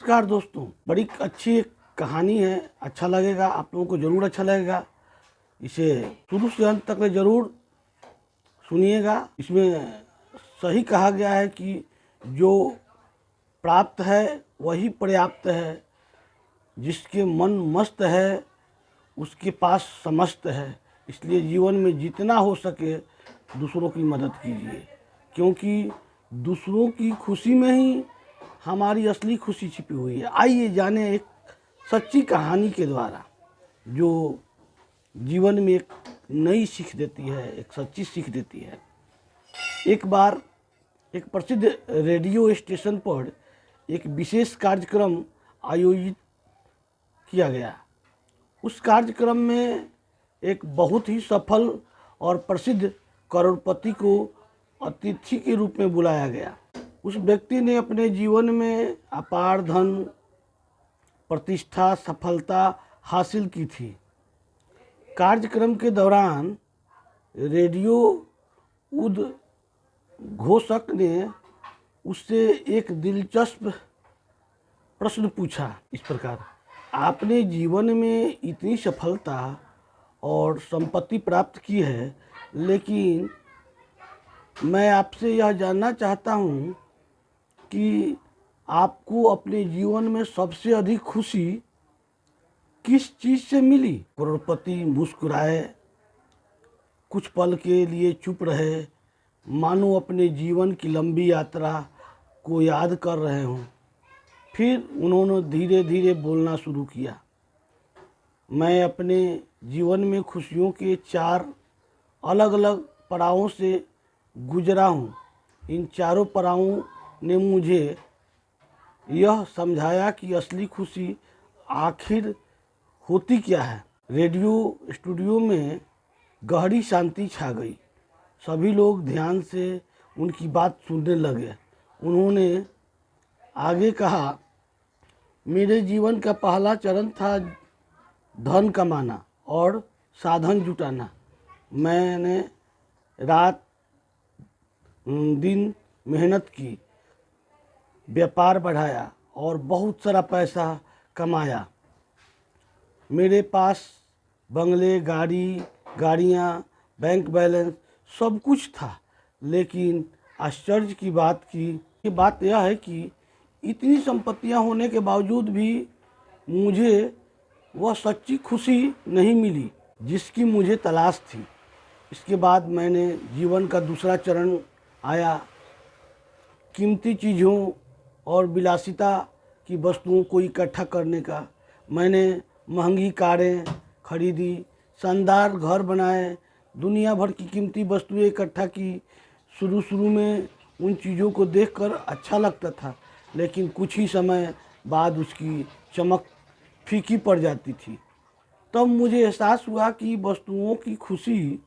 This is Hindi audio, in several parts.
नमस्कार दोस्तों, बड़ी अच्छी एक कहानी है। अच्छा लगेगा, आप लोगों को ज़रूर अच्छा लगेगा। इसे शुरू से अंत तक ज़रूर सुनिएगा। इसमें सही कहा गया है कि जो प्राप्त है वही पर्याप्त है, जिसके मन मस्त है उसके पास समस्त है। इसलिए जीवन में जितना हो सके दूसरों की मदद कीजिए, क्योंकि दूसरों की खुशी में ही हमारी असली खुशी छिपी हुई है। आइए जाने एक सच्ची कहानी के द्वारा जो जीवन में एक नई सीख देती है, एक सच्ची सीख देती है। एक बार एक प्रसिद्ध रेडियो स्टेशन पर एक विशेष कार्यक्रम आयोजित किया गया। उस कार्यक्रम में एक बहुत ही सफल और प्रसिद्ध करोड़पति को अतिथि के रूप में बुलाया गया। उस व्यक्ति ने अपने जीवन में अपार धन, प्रतिष्ठा, सफलता हासिल की थी। कार्यक्रम के दौरान रेडियो उद्घोषक ने उससे एक दिलचस्प प्रश्न पूछा, इस प्रकार: आपने जीवन में इतनी सफलता और संपत्ति प्राप्त की है, लेकिन मैं आपसे यह जानना चाहता हूँ कि आपको अपने जीवन में सबसे अधिक खुशी किस चीज़ से मिली? करोड़पति मुस्कुराए, कुछ पल के लिए चुप रहे, मानो अपने जीवन की लंबी यात्रा को याद कर रहे हों। फिर उन्होंने धीरे धीरे बोलना शुरू किया। मैं अपने जीवन में खुशियों के 4 अलग अलग पड़ावों से गुजरा हूँ। इन चारों पड़ावों ने मुझे यह समझाया कि असली खुशी आखिर होती क्या है। रेडियो स्टूडियो में गहरी शांति छा गई। सभी लोग ध्यान से उनकी बात सुनने लगे। उन्होंने आगे कहा, मेरे जीवन का पहला चरण था धन कमाना और साधन जुटाना। मैंने रात दिन मेहनत की, व्यापार बढ़ाया और बहुत सारा पैसा कमाया। मेरे पास बंगले, गाड़ियाँ, बैंक बैलेंस सब कुछ था। लेकिन आश्चर्य की बात यह है कि इतनी संपत्तियां होने के बावजूद भी मुझे वह सच्ची खुशी नहीं मिली जिसकी मुझे तलाश थी। इसके बाद मैंने जीवन का दूसरा चरण आया। कीमती चीज़ों और विलासिता की वस्तुओं को इकट्ठा करने का। मैंने महंगी कारें खरीदी, शानदार घर बनाए, दुनिया भर की कीमती वस्तुएं इकट्ठा की। शुरू में उन चीज़ों को देखकर अच्छा लगता था, लेकिन कुछ ही समय बाद उसकी चमक फीकी पड़ जाती थी। तब मुझे एहसास हुआ कि वस्तुओं की खुशी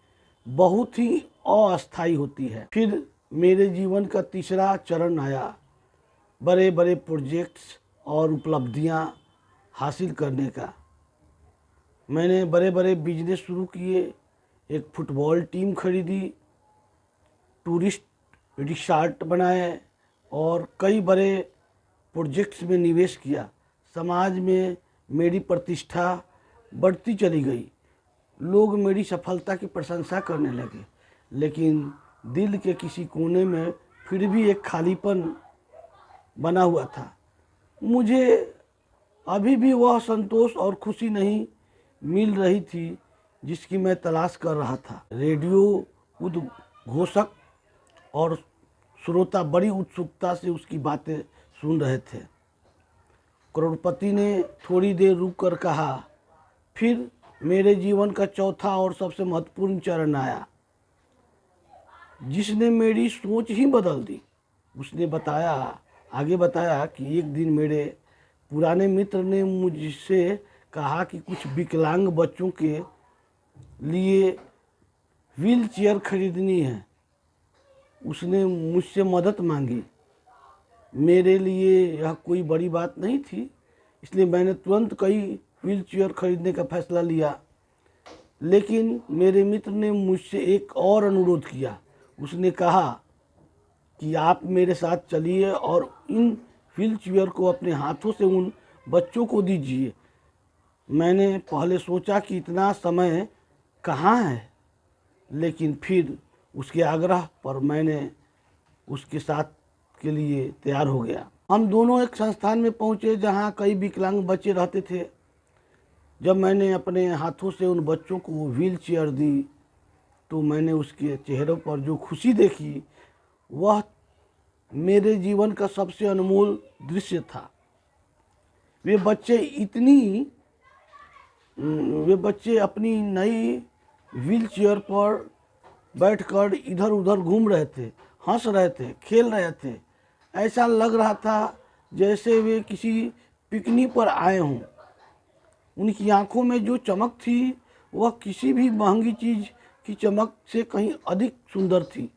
बहुत ही अस्थायी होती है। फिर मेरे जीवन का तीसरा चरण आया, बड़े बड़े प्रोजेक्ट्स और उपलब्धियां हासिल करने का। मैंने बड़े बड़े बिजनेस शुरू किए, एक फुटबॉल टीम खरीदी, टूरिस्ट रिसॉर्ट बनाए और कई बड़े प्रोजेक्ट्स में निवेश किया। समाज में मेरी प्रतिष्ठा बढ़ती चली गई। लोग मेरी सफलता की प्रशंसा करने लगे, लेकिन दिल के किसी कोने में फिर भी एक खालीपन बना हुआ था। मुझे अभी भी वह संतोष और खुशी नहीं मिल रही थी जिसकी मैं तलाश कर रहा था। रेडियो उद्घोषक और श्रोता बड़ी उत्सुकता से उसकी बातें सुन रहे थे। करोड़पति ने थोड़ी देर रुक कर कहा, फिर मेरे जीवन का चौथा और सबसे महत्वपूर्ण चरण आया, जिसने मेरी सोच ही बदल दी। उसने आगे बताया कि एक दिन मेरे पुराने मित्र ने मुझसे कहा कि कुछ विकलांग बच्चों के लिए व्हील चेयर खरीदनी है। उसने मुझसे मदद मांगी। मेरे लिए यह कोई बड़ी बात नहीं थी, इसलिए मैंने तुरंत कई व्हील चेयर खरीदने का फैसला लिया। लेकिन मेरे मित्र ने मुझसे एक और अनुरोध किया। उसने कहा कि आप मेरे साथ चलिए और इन व्हील चेयर को अपने हाथों से उन बच्चों को दीजिए। मैंने पहले सोचा कि इतना समय कहाँ है, लेकिन फिर उसके आग्रह पर मैंने उसके साथ के लिए तैयार हो गया। हम दोनों एक संस्थान में पहुंचे जहां कई विकलांग बच्चे रहते थे। जब मैंने अपने हाथों से उन बच्चों को व्हील चेयर दी तो मैंने उसके चेहरों पर जो खुशी देखी वह मेरे जीवन का सबसे अनमोल दृश्य था। वे बच्चे अपनी नई व्हील चेयर पर बैठकर इधर उधर घूम रहे थे, हंस रहे थे, खेल रहे थे। ऐसा लग रहा था जैसे वे किसी पिकनिक पर आए हों। उनकी आंखों में जो चमक थी वह किसी भी महंगी चीज़ की चमक से कहीं अधिक सुंदर थी।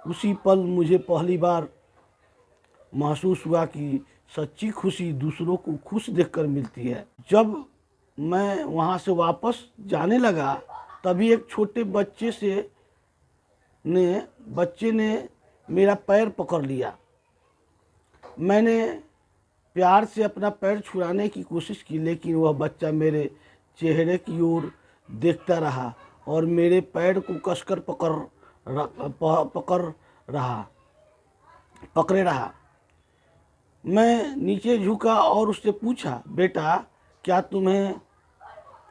उसी पल मुझे पहली बार महसूस हुआ कि सच्ची खुशी दूसरों को खुश देखकर मिलती है। जब मैं वहाँ से वापस जाने लगा तभी एक छोटे बच्चे ने मेरा पैर पकड़ लिया। मैंने प्यार से अपना पैर छुड़ाने की कोशिश की, लेकिन वह बच्चा मेरे चेहरे की ओर देखता रहा और मेरे पैर को कसकर पकड़े रहा। मैं नीचे झुका और उससे पूछा, बेटा क्या तुम्हें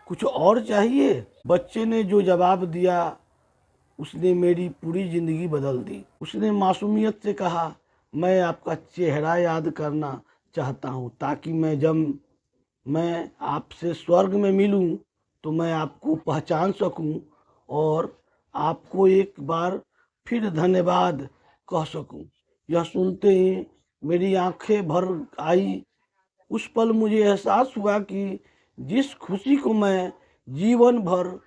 कुछ और चाहिए? बच्चे ने जो जवाब दिया उसने मेरी पूरी ज़िंदगी बदल दी। उसने मासूमियत से कहा, मैं आपका चेहरा याद करना चाहता हूँ ताकि जब मैं आपसे स्वर्ग में मिलूँ तो मैं आपको पहचान सकूँ और आपको एक बार फिर धन्यवाद कह सकूँ। यह सुनते ही मेरी आंखें भर आई। उस पल मुझे एहसास हुआ कि जिस खुशी को मैं जीवन भर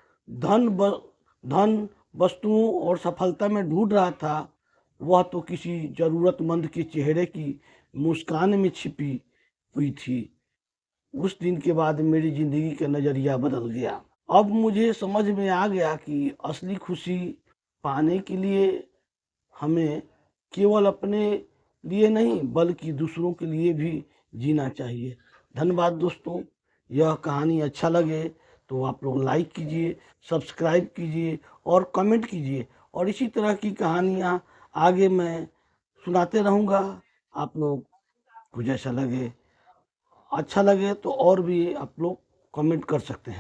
धन वस्तुओं और सफलता में ढूंढ रहा था वह तो किसी ज़रूरतमंद के चेहरे की मुस्कान में छिपी हुई थी। उस दिन के बाद मेरी ज़िंदगी का नज़रिया बदल गया। अब मुझे समझ में आ गया कि असली खुशी पाने के लिए हमें केवल अपने लिए नहीं बल्कि दूसरों के लिए भी जीना चाहिए। धन्यवाद दोस्तों। यह कहानी अच्छा लगे तो आप लोग लाइक कीजिए, सब्सक्राइब कीजिए और कमेंट कीजिए, और इसी तरह की कहानियाँ आगे मैं सुनाते रहूँगा। आप लोग को जैसा लगे, अच्छा लगे तो और भी आप लोग कमेंट कर सकते हैं।